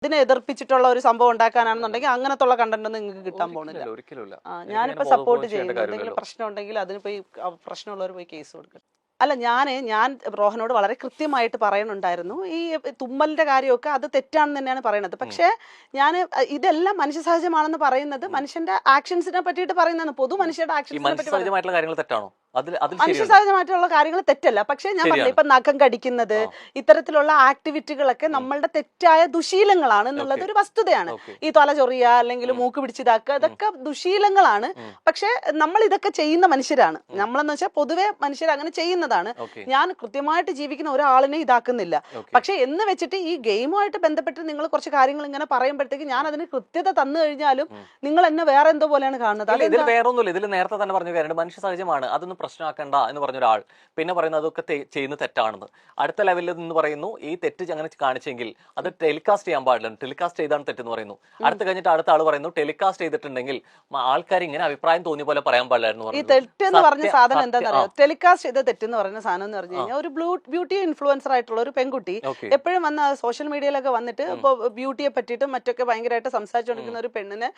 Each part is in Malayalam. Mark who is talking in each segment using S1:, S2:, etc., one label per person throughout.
S1: ഇതിനെ എതിർപ്പിച്ചിട്ടുള്ള ഒരു സംഭവം ഉണ്ടാക്കാനാണെന്നുണ്ടെങ്കിൽ അങ്ങനത്തുള്ള കണ്ടന്റ് ഒന്നും നിങ്ങൾക്ക് കിട്ടാൻ പോകുന്നില്ല. ഞാനിപ്പോ സപ്പോർട്ട് ചെയ്യുന്നു. എന്തെങ്കിലും പ്രശ്നം ഉണ്ടെങ്കിൽ അതിന് പോയി പ്രശ്നമുള്ളവർ പോയി കേസ് കൊടുക്കണം. അല്ല, ഞാൻ റോഹനോട് വളരെ കൃത്യമായിട്ട് പറയുന്നുണ്ടായിരുന്നു, ഈ തുമ്മലിന്റെ കാര്യമൊക്കെ അത് തെറ്റാണെന്ന് തന്നെയാണ് പറയുന്നത്. പക്ഷേ ഞാൻ ഇതെല്ലാം മനുഷ്യ സഹജമാണെന്ന് പറയുന്നത് മനുഷ്യന്റെ ആക്ഷൻസിനെ പറ്റിയിട്ട് പറയുന്നതാണ്. പൊതു മനുഷ്യരുടെ ആക്ഷൻസിനെ പറ്റി മനുഷ്യ സഹജമായിട്ടുള്ള കാര്യങ്ങൾ തെറ്റല്ല. പക്ഷെ ഞാൻ പറഞ്ഞില്ല, ഇപ്പൊ നഖം കടിക്കുന്നത്, ഇത്തരത്തിലുള്ള ആക്ടിവിറ്റികളൊക്കെ നമ്മളുടെ തെറ്റായ ദുശീലങ്ങളാണ് എന്നുള്ളത് ഒരു വസ്തുതയാണ്. ഈ തല ചൊറിയ അല്ലെങ്കിൽ മൂക്ക് പിടിച്ചിതാക്കുക, ഇതൊക്കെ ദുശീലങ്ങളാണ്. പക്ഷെ നമ്മൾ ഇതൊക്കെ ചെയ്യുന്ന മനുഷ്യരാണ്. നമ്മളെന്ന് വെച്ചാൽ പൊതുവെ മനുഷ്യർ അങ്ങനെ ചെയ്യുന്നതാണ്. ഞാൻ കൃത്യമായിട്ട് ജീവിക്കുന്ന ഒരാളിനെ ഇതാക്കുന്നില്ല. പക്ഷെ എന്ന് വെച്ചിട്ട് ഈ ഗെയിമുമായിട്ട് ബന്ധപ്പെട്ട് നിങ്ങൾ കുറച്ച് കാര്യങ്ങൾ ഇങ്ങനെ പറയുമ്പോഴത്തേക്ക് ഞാൻ അതിന് കൃത്യത തന്നു കഴിഞ്ഞാലും നിങ്ങൾ എന്നെ വേറെ എന്തോ പോലെയാണ് കാണുന്നത്.
S2: ഇതിൽ വേറെ ഒന്നുമില്ല. ഇതിൽ നേരത്തെ തന്നെ പറഞ്ഞു കാര്യമുണ്ട്, മനുഷ്യ സഹജമാണ്, അതൊന്നും പ്രശ്നമാക്കണ്ട എന്ന് പറഞ്ഞ ഒരാൾ പിന്നെ പറയുന്നത് അതൊക്കെ ചെയ്യുന്നത് തെറ്റാണെന്ന്. അടുത്ത ലെവലിൽ നിന്ന് പറയുന്നു ഈ തെറ്റ് അങ്ങനെ കാണിച്ചെങ്കിൽ അത് ടെലികാസ്റ്റ് ചെയ്യാൻ പാടില്ല, ടെലികാസ്റ്റ് ചെയ്താണ് തെറ്റെന്ന് പറയുന്നു. അടുത്ത് കഴിഞ്ഞിട്ട് അടുത്ത ആൾ പറയുന്നു ടെലികാസ്റ്റ് ചെയ്തിട്ടുണ്ടെങ്കിൽ ആൾക്കാർ ഇങ്ങനെ അഭിപ്രായം തോന്നിയ പോലെ പറയാൻ പാടില്ലായിരുന്നു.
S1: ഈ തെറ്റെന്ന് പറഞ്ഞ സാധനം എന്താണെന്ന് അറിയാം? ടെലികാസ്റ്റ് ചെയ്ത തെറ്റെന്ന് പറയുന്ന സാധനം എന്ന് പറഞ്ഞു കഴിഞ്ഞാൽ, ഒരു ബ്യൂട്ടി ഇൻഫ്ലുവൻസർ ആയിട്ടുള്ള ഒരു പെൺകുട്ടി എപ്പോഴും വന്ന് സോഷ്യൽ മീഡിയയിലൊക്കെ വന്നിട്ട് ഇപ്പൊ ബ്യൂട്ടിയെ പറ്റിയിട്ടും മറ്റൊക്കെ ഭയങ്കരമായിട്ട് സംസാരിച്ചുകൊണ്ടിരിക്കുന്ന ഒരു പെണ്ണിന്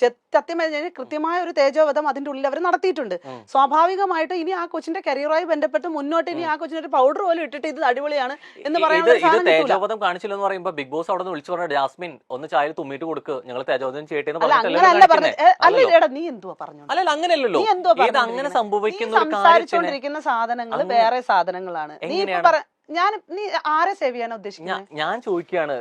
S1: സത്യം പറഞ്ഞാൽ കൃത്യമായ ഒരു തേജോവധം അതിന്റെ ഉള്ളിൽ അവർ നടത്തിയിട്ടുണ്ട്. സ്വാഭാവികമായിട്ട് ഇനി ആ കൊച്ചിന്റെ കരിയറുമായി ബന്ധപ്പെട്ട് മുന്നോട്ട് ഇനി ആ കൊച്ചിന് ഒരു പൗഡർ പോലും ഇട്ടിട്ട് ഇത് അടിപൊളിയാണ് എന്ന് പറയാൻ
S2: തേജോവധം കാണിച്ചില്ലെന്ന് പറയുമ്പോൾ ബിഗ് ബോസ് അവിടെ നിന്ന് വിളിച്ചു പറഞ്ഞ ജാസ്മിൻ ഒന്ന് ചായ തുമ്മിട്ട് കൊടുക്ക്, ഞങ്ങൾ തേജോവധം ചെയ്യട്ടെ.
S1: നീ എന്തുവാ പറഞ്ഞു?
S2: അല്ല അങ്ങനെയല്ലോ, അങ്ങനെ സംഭവിക്കുന്ന
S1: സംസാരിച്ചുകൊണ്ടിരിക്കുന്ന സാധനങ്ങൾ വേറെ സാധനങ്ങളാണ്. നീ ആരെ സേവ് ചെയ്യാൻ ഉദ്ദേശിക്കുന്നത്?
S2: ഞാൻ ചോദിക്കുകയാണ്,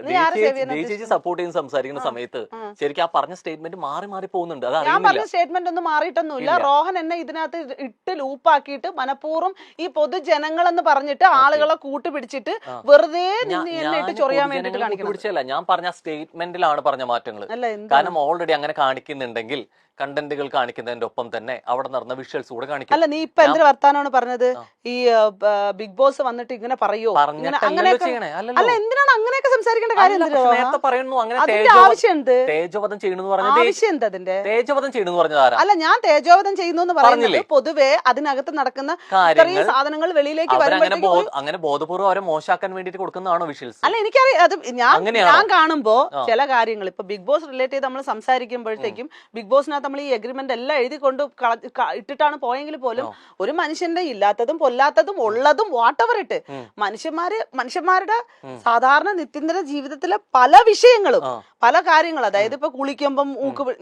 S2: സപ്പോർട്ട് ചെയ്യുന്ന സംസാരിക്കുന്ന സമയത്ത് ശരിക്കും ആ പറഞ്ഞ സ്റ്റേറ്റ്മെന്റ് മാറി പോകുന്നുണ്ട്.
S1: ഞാൻ പറഞ്ഞ സ്റ്റേറ്റ്മെന്റ് ഒന്നും മാറിയിട്ടൊന്നുമില്ല. റോഹൻ എന്നെ ഇതിനകത്ത് ഇട്ട് ലൂപ്പാക്കിയിട്ട് മനഃപൂർവ്വം ഈ പൊതുജനങ്ങളെന്ന് പറഞ്ഞിട്ട് ആളുകളെ കൂട്ടുപിടിച്ചിട്ട് വെറുതെ ഇട്ട് ചൊറിയാൻ വേണ്ടിട്ട് കാണിക്കണം.
S2: ഞാൻ പറഞ്ഞ സ്റ്റേറ്റ്മെന്റിലാണ് പറഞ്ഞ മാറ്റങ്ങൾ. കാരണം ഓൾറെഡി അങ്ങനെ കാണിക്കുന്നുണ്ടെങ്കിൽ കണ്ടന്റുകൾ കാണിക്കുന്നതിന്റെ ഒപ്പം തന്നെ അവിടെ നടന്ന വിഷ്വൽസ് കൂടെ കാണിക്കും.
S1: അല്ല, നീ ഇപ്പൊ എന്തൊരു വർത്താനമാണ് പറഞ്ഞത്? ഈ ബിഗ് ബോസ് വന്നിട്ട് ഇങ്ങനെ പറയോ? അല്ല, എന്തിനാണ് അങ്ങനെയൊക്കെ സംസാരിക്കേണ്ട കാര്യം? ആവശ്യമുണ്ട്
S2: തേജോവധം ചെയ്യണമെന്ന് പറഞ്ഞത്
S1: ആവശ്യം എന്താ അതിന്റെ?
S2: തേജോവധം ചെയ്യണമെന്ന് പറഞ്ഞത്
S1: അല്ല, ഞാൻ തേജോവധം ചെയ്യുന്നു എന്ന് പറയുന്നത് പൊതുവെ അതിനകത്ത് നടക്കുന്ന ഇത്രയും സാധനങ്ങൾ വെളിയിലേക്ക്
S2: അങ്ങനെ ബോധപൂർവ്വം അവരെ മോശമാക്കാൻ വേണ്ടിട്ട് കൊടുക്കുന്നതാണോ വിഷ്വൽസ്?
S1: അല്ല, എനിക്കറിയാം. അത് ഞാൻ കാണുമ്പോ ചില കാര്യങ്ങൾ ഇപ്പൊ ബിഗ് ബോസ് റിലേറ്റ് ചെയ്ത് നമ്മൾ സംസാരിക്കുമ്പോഴത്തേക്കും ബിഗ് ബോസിനകത്ത് നമ്മൾ ഈ എഗ്രിമെന്റ് എല്ലാം എഴുതി കൊണ്ട് ഇട്ടിട്ടാണ് പോയെങ്കിൽ പോലും ഒരു മനുഷ്യന്റെ ഇല്ലാത്തതും പൊല്ലാത്തതും ഉള്ളതും വാട്ടവർ ഇട്ട് മനുഷ്യന്മാരുടെ സാധാരണ നിത്യന്തര ജീവിതത്തിലെ പല വിഷയങ്ങളും പല കാര്യങ്ങളും, അതായത് ഇപ്പൊ കുളിക്കുമ്പം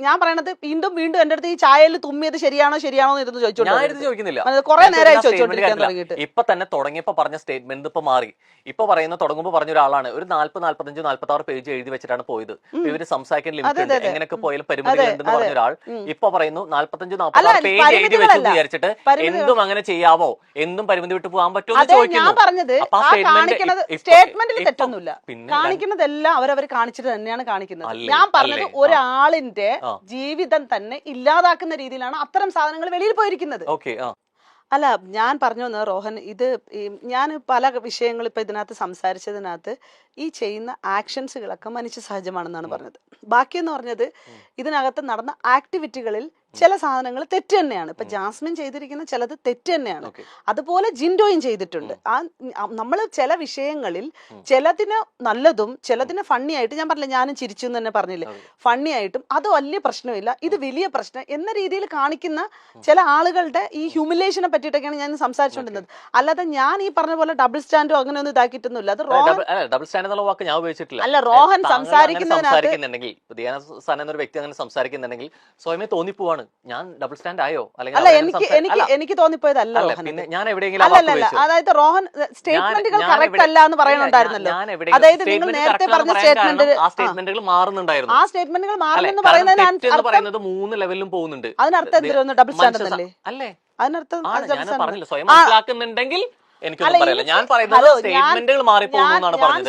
S1: ഞാൻ പറയണത് വീണ്ടും എന്റെ അടുത്ത് ഈ ചായയിൽ തുമ്മിയത് ശരിയാണോ എന്ന് ഇരുന്ന് ചോദിച്ചോണ്ടിരിക്കുന്നില്ല. കുറെ നേരമായി ചോദിച്ചോണ്ടിരിക്കാൻ തുടങ്ങിയിട്ട്.
S2: ഇപ്പൊ തന്നെ തുടങ്ങിയപ്പോ പറഞ്ഞ സ്റ്റേറ്റ്മെന്റ് ഇപ്പൊ മാറി. ഇപ്പൊ പറയുന്ന തുടങ്ങുമ്പോ പറഞ്ഞ ഒരാളാണ് ഒരു 45, 46 പേജ് എഴുതി വെച്ചിട്ടാണ് പോയത്. ഇവര് സംസാരിക്കാൻ ലിമിറ്റ് ഉണ്ട്, എങ്ങനെയൊക്കെ പോയാലും പരിമിതികളുണ്ടെന്ന് പറഞ്ഞ ഒരാൾ ഇപ്പൊ പറയുന്നു 45, 46 പേജ് എഴുതി വെച്ച് വിചാരിച്ചിട്ട് എന്തും അങ്ങനെ ചെയ്യാവോ, എന്തും പരിമിതി വിട്ട് പോകാൻ പറ്റുമോ എന്ന് ചോദിക്കുന്നു.
S1: സ്റ്റേറ്റ്മെന്റിൽ തെറ്റൊന്നുമില്ല, കാണിക്കുന്നതെല്ലാം അവരവർ കാണിച്ചിട്ട് തന്നെയാണ് കാണിക്കുന്നത്. ഞാൻ പറഞ്ഞത് ഒരാളിന്റെ ജീവിതം തന്നെ ഇല്ലാതാക്കുന്ന രീതിയിലാണ് അത്തരം സാധനങ്ങൾ വെളിയിൽ പോയിരിക്കുന്നത്. അല്ല, ഞാൻ പറഞ്ഞു വന്നത് റോഹൻ, ഇത് ഞാൻ പല വിഷയങ്ങൾ ഇപ്പൊ ഇതിനകത്ത് സംസാരിച്ചതിനകത്ത് ഈ ചെയ്യുന്ന ആക്ഷൻസുകളൊക്കെ മനുഷ്യ സഹജമാണെന്നാണ് പറഞ്ഞത്. ബാക്കിയെന്ന് പറഞ്ഞത് ഇതിനകത്ത് നടന്ന ആക്ടിവിറ്റികളിൽ ചില സാധനങ്ങൾ തെറ്റ് തന്നെയാണ്. ഇപ്പൊ ജാസ്മിൻ ചെയ്തിരിക്കുന്ന ചിലത് തെറ്റ് തന്നെയാണ്. അതുപോലെ ജിൻഡോയും ചെയ്തിട്ടുണ്ട്. നമ്മൾ ചില വിഷയങ്ങളിൽ ചിലതിന് നല്ലതും ചിലതിന് ഫണ്ണി ആയിട്ട്, ഞാൻ പറഞ്ഞില്ല ഞാനും ചിരിച്ചു എന്ന് തന്നെ പറഞ്ഞില്ലേ, ഫണ്ണി ആയിട്ടും അത് വലിയ പ്രശ്നമില്ല, ഇത് വലിയ പ്രശ്നം എന്ന രീതിയിൽ കാണിക്കുന്ന ചില ആളുകളുടെ ഈ ഹ്യൂമിലേഷനെ പറ്റിയിട്ടൊക്കെയാണ് ഞാൻ സംസാരിച്ചുകൊണ്ടിരുന്നത്. അല്ലാതെ ഞാൻ ഈ പറഞ്ഞ പോലെ ഡബിൾ സ്റ്റാൻഡോ അങ്ങനെ ഒന്നും ഇതാക്കിയിട്ടൊന്നുമില്ല. അത്
S2: ഡബിൾ സ്റ്റാൻഡ് എന്നുള്ള വാക്ക് ഞാൻ ഉപയോഗിച്ചിട്ടില്ല.
S1: അല്ല, റോഹൻ സംസാരിക്കുന്നുണ്ടെങ്കിൽ
S2: വ്യക്തി അങ്ങനെ സംസാരിക്കുന്നുണ്ടെങ്കിൽ സ്വയമേ തോന്നിപ്പോവാണ് ഞാൻ ഡബിൾ സ്റ്റാൻഡ് ആയോ,
S1: അല്ല എനിക്ക് തോന്നിപ്പോയതല്ല.
S2: ഞാൻ എവിടെയെങ്കിലും
S1: അതായത് റോഹൻ സ്റ്റേറ്റ്മെന്റുകൾ കറക്റ്റ് അല്ല എന്ന് പറയുന്നുണ്ടായിരുന്നല്ലോ. അതായത് നിങ്ങൾ നേരത്തെ പറഞ്ഞ
S2: സ്റ്റേറ്റ്മെന്റുകൾ മാറുന്നുണ്ടായിരുന്നു.
S1: ആ സ്റ്റേറ്റ്മെന്റുകൾ മാറുന്നെന്ന് പറയുന്നത്
S2: 3 ലെവലിലും പോകുന്നുണ്ട്.
S1: അതിനർത്ഥം എന്തിനാണ് ഡബിൾ സ്റ്റാൻഡ് അല്ലേ? അതിനർത്ഥം
S2: പറഞ്ഞില്ല, സ്വയം മനസ്സിലാക്കുന്നുണ്ടെങ്കിൽ എനിക്കൊന്നും പറയില്ല. ഞാൻ പറയുന്നത് സ്റ്റേറ്റ്മെന്റുകൾ മാറിപ്പോകുന്നതാണ് പറഞ്ഞത്.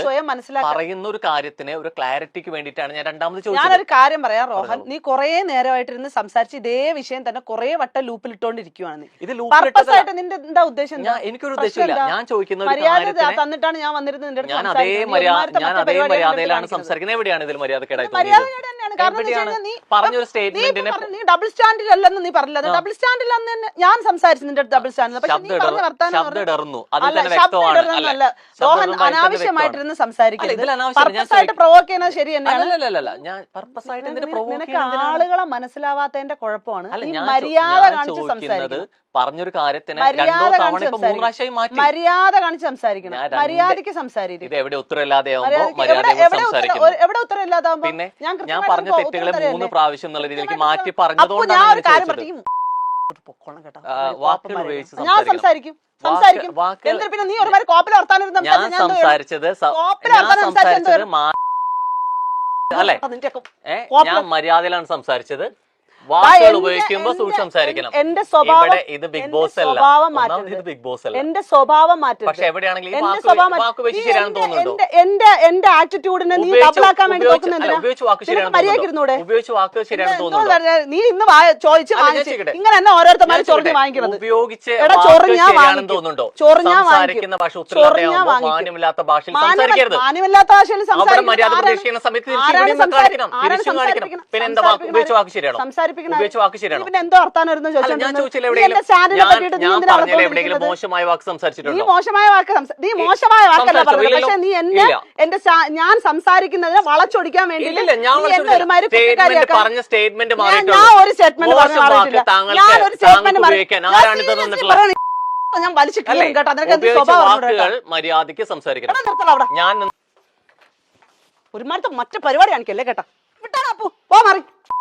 S2: പറയുന്ന ഒരു കാര്യത്തിന് ഒരു ക്ലാരിറ്റിക്ക് വേണ്ടിയിട്ടാണ് ഞാൻ രണ്ടാമത് ചോദിച്ചത്.
S1: ഞാനൊരു കാര്യം പറയാം റോഹൻ, നീ കുറെ നേരമായിട്ടിരുന്ന് സംസാരിച്ച് ഇതേ വിഷയം തന്നെ കുറെ വട്ടം ലൂപ്പിൽ ഇട്ടോണ്ടിരിക്കുവാണ്.
S2: ഇത്
S1: നിന്റെ എന്താ ഉദ്ദേശം?
S2: എനിക്കൊരു ഉദ്ദേശമില്ല. ഞാൻ ചോദിക്കുന്ന
S1: മര്യാദ തന്നിട്ടാണ് ഞാൻ വന്നിരുന്നത്.
S2: ഞാൻ അതേ മര്യാദയിലാണ് സംസാരിക്കുന്നത്. എവിടെയാണ് ഇതിൽ മര്യാദ കേടായി?
S1: ശരിയാണ്. കാരണം എന്ന് വെച്ച് കഴിഞ്ഞാൽ
S2: പറഞ്ഞൊരു സ്റ്റേറ്റ്മെന്റിനെ
S1: നീ ഡബിൾ സ്റ്റാൻഡിലല്ലെന്ന് നീ പറഞ്ഞില്ല. ഡബിൾ സ്റ്റാൻഡിലെന്ന് തന്നെ ഞാൻ സംസാരിച്ചു നിന്റെ ഡബിൾ സ്റ്റാൻഡിൽ. പക്ഷെ നീ പറഞ്ഞ വർത്താനം റോഹൻ അനാവശ്യമായിട്ടിരുന്ന് സംസാരിക്കരുത്. പർപ്പസായിട്ട് പ്രൊവോക്ക് ചെയ്യുന്നത് ശരി തന്നെയാണ്. നിനക്ക് ആളുകളെ മനസ്സിലാവാത്തതിന്റെ കുഴപ്പമാണ്. നീ മര്യാദ കാണിച്ച് സംസാരിക്കുന്നത്.
S2: പറഞ്ഞൊരു കാര്യത്തിന്
S1: മര്യാദ കാണിച്ച് സംസാരിക്കണം. മര്യാദയ്ക്ക് സംസാരിക്കും.
S2: ഇത് എവിടെ ഉത്തരവില്ലാതെ
S1: എവിടെ ഉത്തരവില്ലാതാവുമ്പോ
S2: പിന്നെ ഞാൻ പറഞ്ഞ തെറ്റുകളെ 3 പ്രാവശ്യം എന്നുള്ള രീതിയിലേക്ക് മാറ്റി പറഞ്ഞതുകൊണ്ടാണ് വാക്കുകൾ ഉപയോഗിച്ച്
S1: ഞാൻ സംസാരിക്കും. എന്തിന് പിന്നെ നീ ഒരുപാട് കോപ്പിൽ വർത്താനം
S2: ഞാൻ സംസാരിച്ചത് അല്ലെ ഞാൻ മര്യാദയിലാണ് സംസാരിച്ചത്. വാക്കുകൾ ഉപയോഗിക്കുമ്പോ സൂക്ഷിച്ച് സംസാരിക്കണം.
S1: എന്റെ സ്വഭാവം
S2: ഇത് ബിഗ് ബോസ് അല്ല, ഇത് ബിഗ് ബോസ് അല്ല.
S1: എന്റെ സ്വഭാവം മാറ്റും.
S2: പക്ഷെ എവിടെയാണെങ്കിലും വാക്ക് ഉപയോഗിച്ച് ശരിയാണെന്ന് തോന്നുന്നുണ്ടോ?
S1: എന്റെ ആറ്റിറ്റ്യൂഡിനെ നീ ഡബിളാക്കാൻ വേണ്ടി നോക്കുന്നുണ്ട്.
S2: ഉപയോഗിച്ച് വാക്ക് ശരിയാണെന്ന് ഉപയോഗിച്ച് വാക്ക് ശരിയാണെന്ന് തോന്നുന്നുണ്ടോ?
S1: നീ ഇന്ന് ചോദിച്ച് ഇങ്ങനെ തന്നെ ഓരോരുത്തന്മാരും ചൊറിഞ്ഞ് വാങ്ങിക്കുന്നത്.
S2: ഉപയോഗിച്ച് ശരിയാണെന്ന് തോന്നുന്നുണ്ടോ? സംസാരിക്കുന്ന ഭാഷ ഉത്തരവില്ലാതെയാവുമ്പോ മാന്യമില്ലാത്ത ഭാഷയിൽ സംസാരിക്കരുത്.
S1: മാന്യമില്ലാത്ത ഭാഷയിൽ
S2: മര്യാദ പ്രതീക്ഷിക്കുന്ന സമയത്ത് തിരിച്ചു കാണിക്കണം. പിന്നെ എന്താ ഉപയോഗിച്ച് വാക്ക് ശരിയാണോ? ഉപയോഗിച്ച് വാക്ക് ശരിയാണോ?
S1: എന്തോ വർത്താനം
S2: ഞാൻ ചോദിച്ചില്ല എവിടെയെങ്കിലും മോശമായ വാക്ക് സംസാരിച്ചിട്ടുണ്ടോ?
S1: നീ മോശമായ വാക്കല്ല പറഞ്ഞത്. പക്ഷെ നീ എന്നെ ഞാൻ സംസാരിക്കുന്നതിനെ വളച്ചൊടിക്കാൻ വേണ്ടി
S2: പറഞ്ഞ സ്റ്റേറ്റ്മെന്റ്
S1: ഞാൻ ഒരു സ്റ്റേറ്റ്മെന്റ് ഞാൻ വലിച്ചു കേട്ടോ.
S2: വാക്കുകൾ മര്യാദയ്ക്ക് സംസാരിക്കണം. ഞാൻ
S1: ഒരുമാരത്തെ മറ്റു പരിപാടി കാണിക്കല്ലേ കേട്ടാ. വിട്ടാ പോ മാറി.